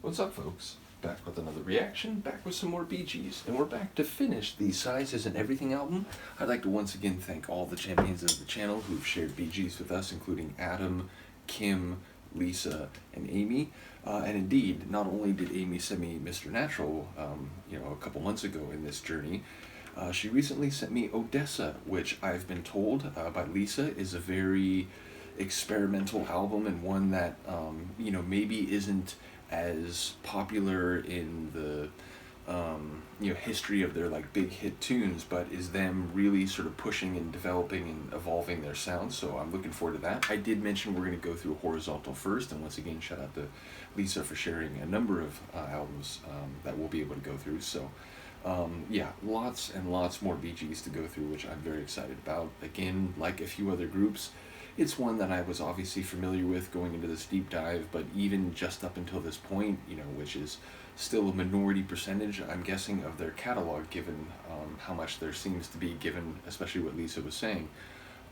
What's up, folks? Back with another reaction, back with some more Bee Gees, and we're back to finish the Sizes and Everything album. I'd like to once again thank all the champions of the channel who've shared Bee Gees with us, including Adam, Kim, Lisa, and Amy. And indeed, not only did Amy send me Mr. Natural, a couple months ago in this journey, she recently sent me Odessa, which I've been told by Lisa is a very experimental album and one that, maybe isn't as popular in the history of their big hit tunes, but is them really sort of pushing and developing and evolving their sound. So I'm looking forward to that. I did mention we're going to go through Horizontal first, and once again shout out to Lisa for sharing a number of albums that we'll be able to go through. So lots and lots more Bee Gees to go through, which I'm very excited about. Again, like a few other groups, it's one that I was obviously familiar with going into this deep dive, but even just up until this point, which is still a minority percentage, I'm guessing, of their catalog, given how much there seems to be, given especially what Lisa was saying.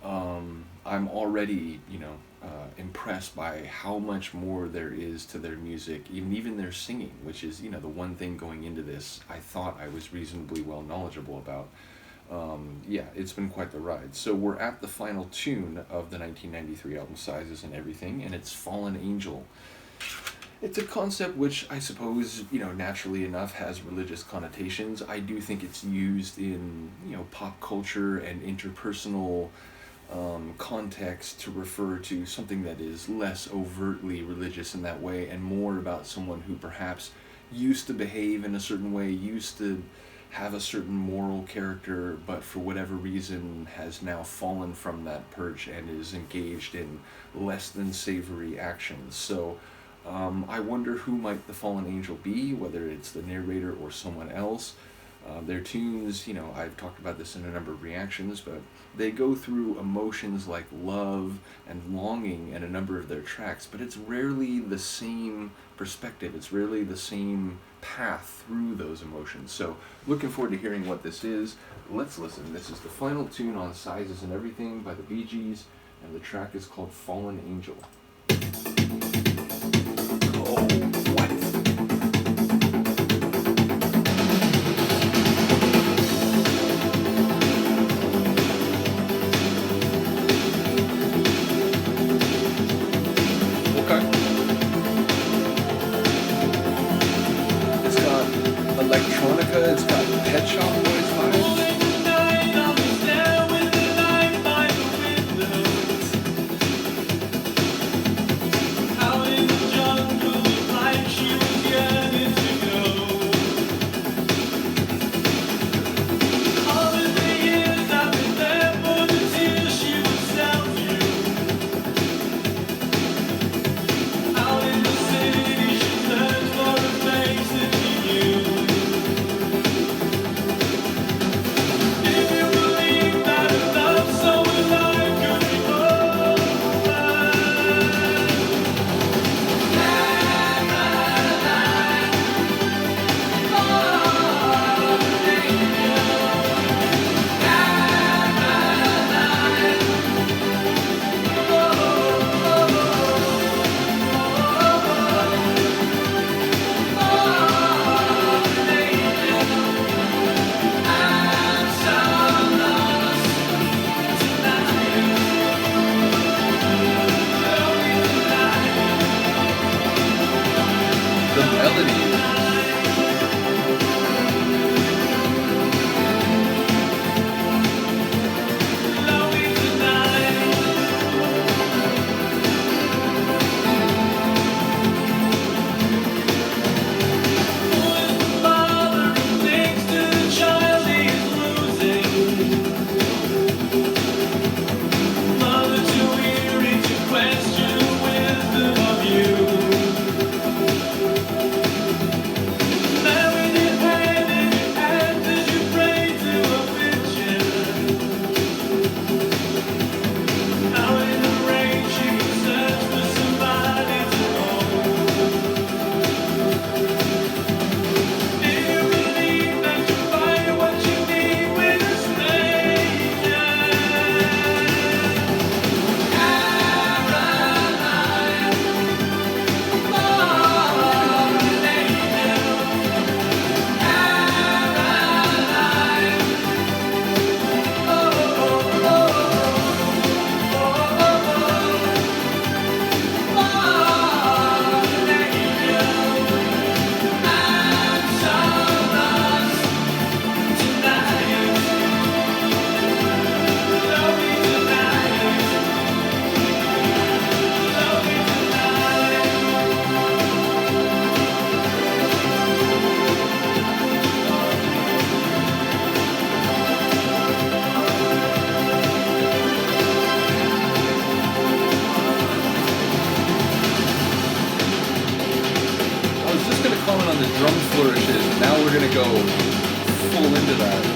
I'm already, impressed by how much more there is to their music, even their singing, which is, the one thing going into this I thought I was reasonably well knowledgeable about. It's been quite the ride. So we're at the final tune of the 1993 album Sizes and Everything, and it's Fallen Angel. It's a concept which I suppose, naturally enough has religious connotations. I do think it's used in, pop culture and interpersonal context to refer to something that is less overtly religious in that way and more about someone who perhaps used to behave in a certain way, used to have a certain moral character, but for whatever reason has now fallen from that perch and is engaged in less than savory actions. So I wonder who might the fallen angel be, whether it's the narrator or someone else. Their tunes, I've talked about this in a number of reactions, but they go through emotions like love and longing in a number of their tracks, but it's rarely the same perspective. It's rarely the same path through those emotions. So looking forward to hearing what this is. Let's listen. This is the final tune on Sizes and Everything by the Bee Gees, and the track is called Fallen Angel. Electronica, it's got Pet Shop Boys vibes. the drum flourishes, and now we're gonna go full into that.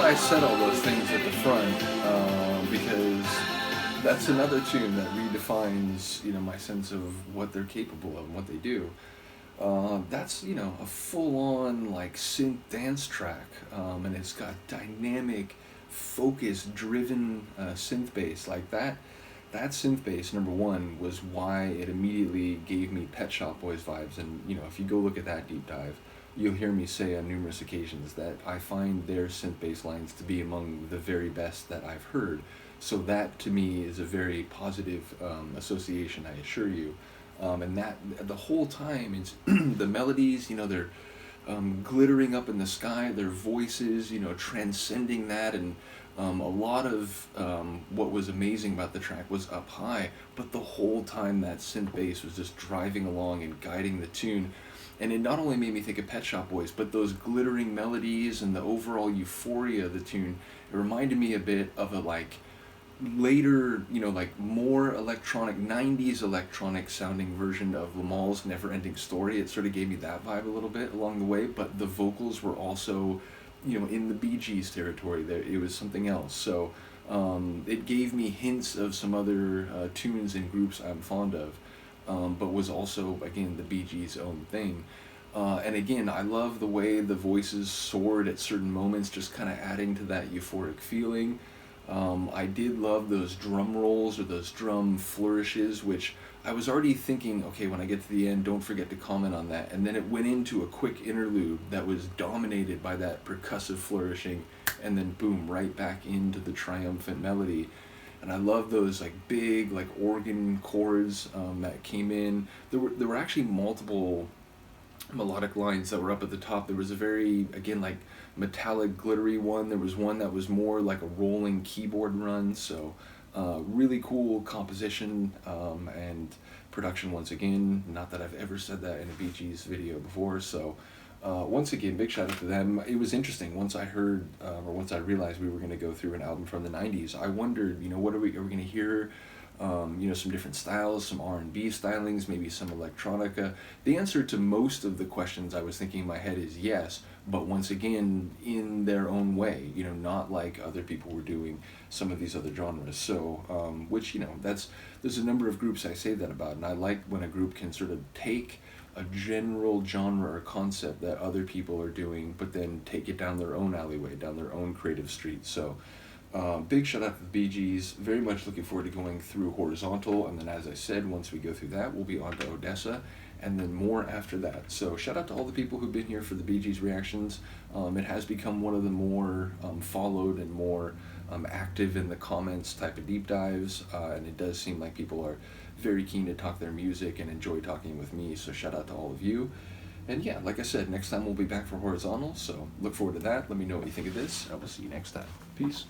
I said all those things at the front because that's another tune that redefines, my sense of what they're capable of and what they do. That's, a full-on like synth dance track, and it's got dynamic, focused, driven synth bass like that. That synth bass, number one, was why it immediately gave me Pet Shop Boys vibes. And if you go look at that deep dive, you'll hear me say on numerous occasions that I find their synth bass lines to be among the very best that I've heard. So that to me is a very positive association, I assure you. And that the whole time it's the melodies, they're glittering up in the sky, their voices, transcending that, and a lot of what was amazing about the track was up high, but the whole time that synth bass was just driving along and guiding the tune. And it not only made me think of Pet Shop Boys, but those glittering melodies and the overall euphoria of the tune, it reminded me a bit of a later, more electronic, 90s electronic sounding version of Lamal's Never Ending Story. It sort of gave me that vibe a little bit along the way, but the vocals were also, in the Bee Gees territory. There, it was something else. So it gave me hints of some other tunes and groups I'm fond of. But was also, again, the Bee Gees' own thing. And again, I love the way the voices soared at certain moments, just kind of adding to that euphoric feeling. I did love those drum rolls or those drum flourishes, which I was already thinking, okay, when I get to the end, don't forget to comment on that. And then it went into a quick interlude that was dominated by that percussive flourishing, and then boom, right back into the triumphant melody. And I love those big organ chords that came in. There were actually multiple melodic lines that were up at the top. There was a very, again, metallic glittery one. There was one that was more like a rolling keyboard run. So really cool composition and production once again. Not that I've ever said that in a Bee Gees video before. So once again, big shout out to them. It was interesting. Once I heard, or once I realized we were going to go through an album from the 90s, I wondered, what are we going to hear? Some different styles, some R&B stylings, maybe some electronica. The answer to most of the questions I was thinking in my head is yes, but once again, in their own way, not like other people were doing some of these other genres. So, which, there's a number of groups I say that about, and I like when a group can sort of take a general genre or concept that other people are doing, but then take it down their own alleyway, down their own creative street. So big shout out to the Bee Gees. Very much looking forward to going through Horizontal, and then as I said, once we go through that, we'll be on to Odessa, and then more after that. So shout out to all the people who've been here for the Bee Gees reactions. It has become one of the more followed and more active in the comments type of deep dives, and it does seem like people are very keen to talk their music and enjoy talking with me, so shout out to all of you. And yeah, like I said, next time we'll be back for Horizontal, so look forward to that. Let me know what you think of this. I will see you next time. Peace.